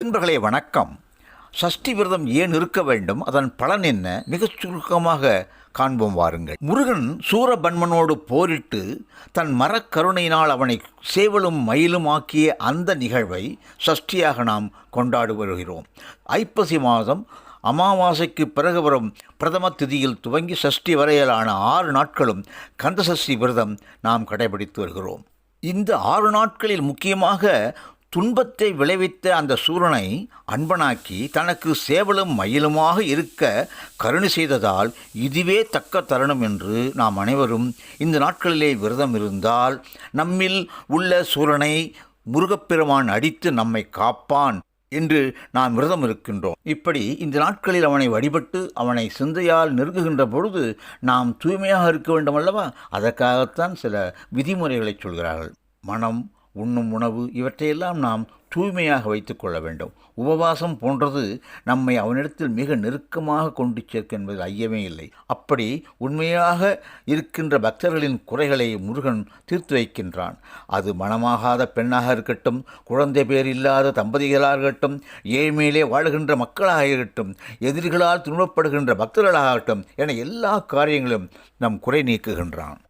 நண்பர்களே வணக்கம். சஷ்டி விரதம் ஏன் இருக்க வேண்டும், அதன் பலன் என்ன, மிகச் சுருக்கமாக காண்போம் வாருங்கள். முருகன் சூரபன்மனோடு போரிட்டு தன் மரக்கருணையினால் அவனை சேவலும் மயிலும் ஆக்கிய அந்த நிகழ்வை சஷ்டியாக நாம் கொண்டாடி வருகிறோம். ஐப்பசி மாதம் அமாவாசைக்கு பிறகு வரும் பிரதம திதியில் துவங்கி சஷ்டி வரையிலான 6 நாட்களும் கந்தசஷ்டி விரதம் நாம் கடைபிடித்து வருகிறோம். இந்த 6 நாட்களில் முக்கியமாக துன்பத்தை விளைவித்த அந்த சூரனை அன்பனாக்கி தனக்கு சேவலும் மயிலுமாக இருக்க கருணை செய்ததால் இதுவே தக்க தருணம் என்று நாம் அனைவரும் இந்த நாட்களிலே விரதம் இருந்தால் நம்மில் உள்ள சூரனை முருகப்பெருமான் அடித்து நம்மை காப்பான் என்று நாம் விரதம் இருக்கின்றோம். இப்படி இந்த நாட்களில் அவனை வழிபட்டு அவனை சிந்தையால் நெருங்குகின்ற பொழுது நாம் தூய்மையாக இருக்க வேண்டும் அல்லவா? அதற்காகத்தான் சில விதிமுறைகளை சொல்கிறார்கள். மனம், உண்ணும் உணவு இவற்றையெல்லாம் நாம் தூய்மையாக வைத்து கொள்ள வேண்டும். உபவாசம் போன்றது நம்மை அவனிடத்தில் மிக நெருக்கமாக கொண்டு சேர்க்க என்பதில் ஐயமே இல்லை. அப்படி உண்மையாக இருக்கின்ற பக்தர்களின் குறைகளை முருகன் தீர்த்து வைக்கின்றான். அது மனமாகாத பெண்ணாக இருக்கட்டும், குழந்தை பேர் இல்லாத தம்பதிகளாக இருக்கட்டும், ஏழ்மையிலே வாழுகின்ற மக்களாக இருக்கட்டும், எதிரிகளால் துன்பப்படுகின்ற பக்தர்களாகட்டும் என எல்லா காரியங்களும் நம் குறை நீக்குகின்றான்.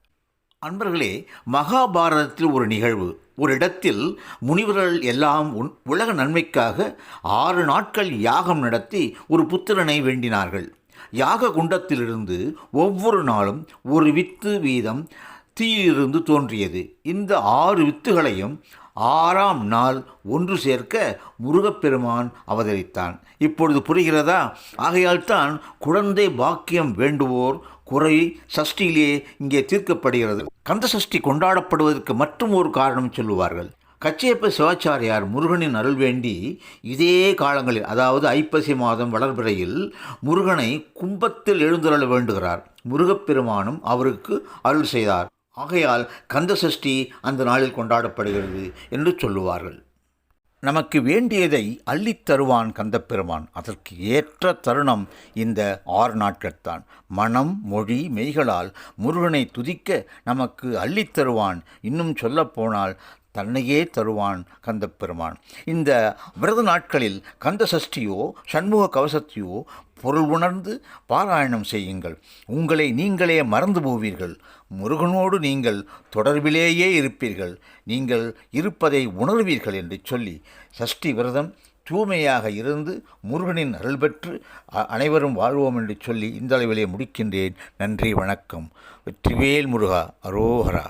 அன்பர்களே, மகாபாரதத்தில் ஒரு நிகழ்வு. ஒரு இடத்தில் முனிவர்கள் எல்லாம் உலக நன்மைக்காக 6 நாட்கள் யாகம் நடத்தி ஒரு புத்திரனை வேண்டினார்கள். யாக குண்டத்திலிருந்து ஒவ்வொரு நாளும் ஒரு வித்து வீதம் தீயிலிருந்து தோன்றியது. இந்த 6 வித்துகளையும் 6ஆம் நாள் ஒன்று சேர்க்க முருகப்பெருமான் அவதரித்தான். இப்பொழுது புரிகிறதா? ஆகையால் தான் குழந்தை பாக்கியம் வேண்டுவோர் குறை சஷ்டியிலே இங்கே தீர்க்கப்படுகிறது. கந்த சஷ்டி கொண்டாடப்படுவதற்கு மற்றும் ஒரு காரணம் சொல்லுவார்கள். கச்சியப்ப சிவாச்சாரியார் முருகனின் அருள் வேண்டி இதே காலங்களில், அதாவது ஐப்பசி மாதம் வளர்பிறையில் முருகனை கும்பத்தில் எழுந்தருள வேண்டுகிறார். முருகப்பெருமானும் அவருக்கு அருள் செய்தார். ஆகையால் கந்த சஷ்டி அந்த நாளில் கொண்டாடப்படுகிறது என்று சொல்லுவார்கள். நமக்கு வேண்டியதை அள்ளித் தருவான் கந்தப்பெருமான். அதற்கு ஏற்ற தருணம் இந்த 6 நாட்கள்தான். மனம், மொழி, மெய்களால் முருகனை துதிக்க நமக்கு அள்ளித் தருவான். இன்னும் சொல்லப்போனால் தன்னையே தருவான் கந்தப்பெருமான். இந்த விரத நாட்களில் கந்த சஷ்டியோ சண்முக கவசத்தையோ பொருள் உணர்ந்து பாராயணம் செய்யுங்கள். உங்களை நீங்களே மறந்து போவீர்கள். முருகனோடு நீங்கள் தொடர்பிலேயே இருப்பீர்கள். நீங்கள் இருப்பதை உணர்வீர்கள் என்று சொல்லி சஷ்டி விரதம் தூய்மையாக இருந்து முருகனின் அருள் பெற்று அனைவரும் வாழ்வோம் என்று சொல்லி இந்த அளவிலே முடிக்கின்றேன். நன்றி, வணக்கம். வெற்றிவேல் முருகா, அரோகரா.